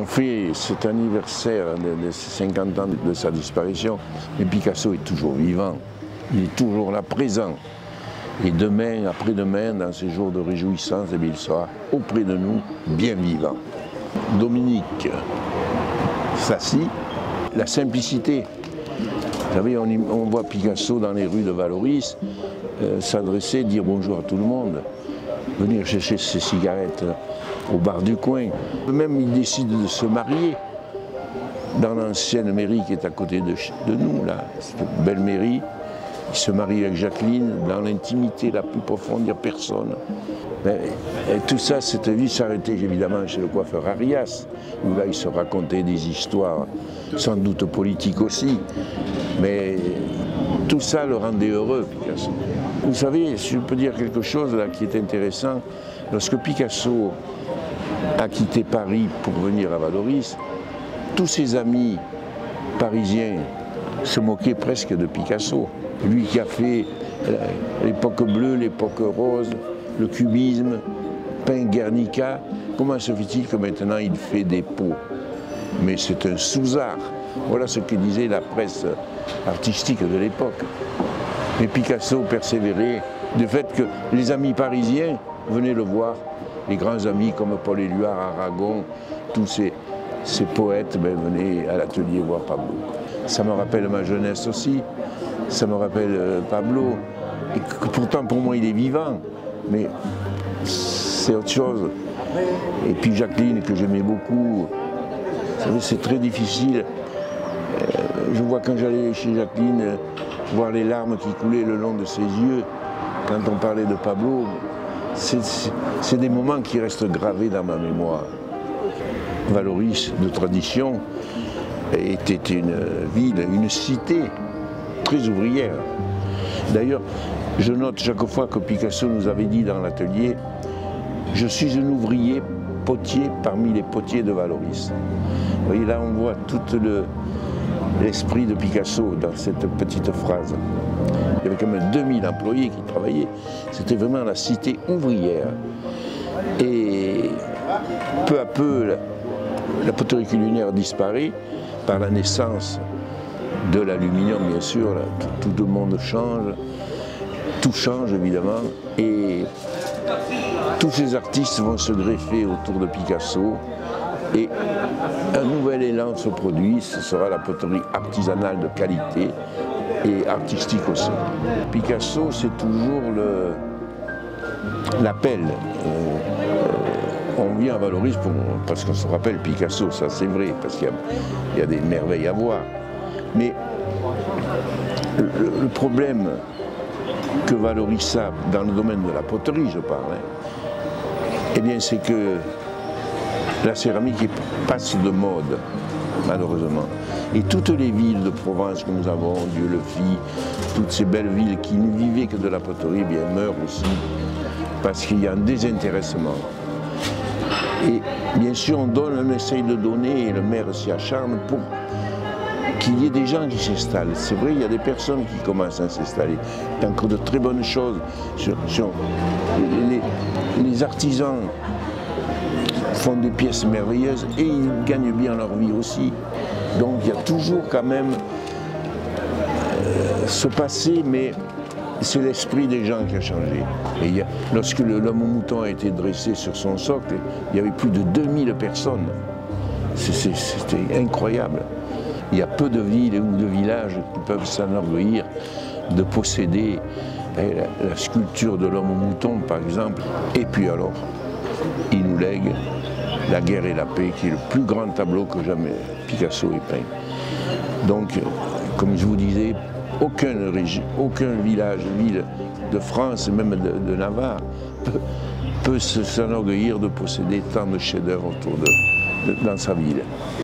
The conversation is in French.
fait cet anniversaire de ces 50 ans de sa disparition, mais Picasso est toujours vivant, il est toujours là, présent. Et demain, après-demain, dans ces jours de réjouissance, il sera auprès de nous, bien vivant. Dominique Sassi, la simplicité. Vous savez, on voit Picasso dans les rues de Vallauris s'adresser, dire bonjour à tout le monde, venir chercher ses cigarettes au bar du coin. Même il décide de se marier dans l'ancienne mairie qui est à côté de nous, là, cette belle mairie. Il se marie avec Jacqueline dans l'intimité la plus profonde, il n'y a personne. Et tout ça, cette vie s'arrêtait évidemment chez le coiffeur Arias, où là il se racontait des histoires, sans doute politiques aussi, mais tout ça le rendait heureux, Picasso. Vous savez, si je peux dire quelque chose là qui est intéressant, lorsque Picasso a quitté Paris pour venir à Vallauris, tous ses amis parisiens se moquaient presque de Picasso. Lui qui a fait l'époque bleue, l'époque rose, le cubisme, peint Guernica, comment se fait-il que maintenant il fait des pots? Mais c'est un sous-art. Voilà ce que disait la presse artistique de l'époque. Mais Picasso persévérait du fait que les amis parisiens venaient le voir, les grands amis comme Paul Éluard, Aragon, tous ces poètes venaient à l'atelier voir Pablo. Ça me rappelle ma jeunesse aussi, ça me rappelle Pablo, et que pourtant pour moi il est vivant, mais c'est autre chose. Et puis Jacqueline que j'aimais beaucoup, vous savez c'est très difficile. Je vois quand j'allais chez Jacqueline, voir les larmes qui coulaient le long de ses yeux quand on parlait de Pablo, c'est des moments qui restent gravés dans ma mémoire. Vallauris, de tradition, était une ville, une cité très ouvrière. D'ailleurs, je note chaque fois que Picasso nous avait dit dans l'atelier « Je suis un ouvrier potier parmi les potiers de Vallauris ». Vous voyez, là on voit tout l'esprit de Picasso dans cette petite phrase. Il y avait quand même 2000 employés qui travaillaient. C'était vraiment la cité ouvrière. Et peu à peu, la poterie culinaire disparaît par la naissance de l'aluminium, bien sûr. Là, tout le monde change, tout change évidemment. Et tous ces artistes vont se greffer autour de Picasso. Et un nouvel élan se produit, ce sera la poterie artisanale de qualité et artistique aussi. Picasso, c'est toujours l'appel. On vient à Vallauris parce qu'on se rappelle Picasso, ça c'est vrai, parce qu'il y a des merveilles à voir. Mais le problème que Vallauris a dans le domaine de la poterie, je parle, eh bien c'est que la céramique passe de mode, malheureusement. Et toutes les villes de Provence que nous avons, Dieu le fit, toutes ces belles villes qui ne vivaient que de la poterie, bien meurent aussi, parce qu'il y a un désintéressement. Et bien sûr, on essaye de donner, et le maire s'y acharne pour qu'il y ait des gens qui s'installent. C'est vrai, il y a des personnes qui commencent à s'installer. Il y a encore de très bonnes choses. Les artisans font des pièces merveilleuses et ils gagnent bien leur vie aussi. Donc il y a toujours quand même ce passé, mais c'est l'esprit des gens qui a changé. Et lorsque l'homme au mouton a été dressé sur son socle, il y avait plus de 2000 personnes. C'était incroyable. Il y a peu de villes ou de villages qui peuvent s'enorgueillir de posséder la sculpture de l'homme au mouton, par exemple. Et puis alors, il nous lègue La guerre et la paix, qui est le plus grand tableau que jamais Picasso ait peint. Donc, comme je vous disais, aucun village, ville de France, même de Navarre, peut s'enorgueillir de posséder tant de chefs-d'œuvre dans sa ville.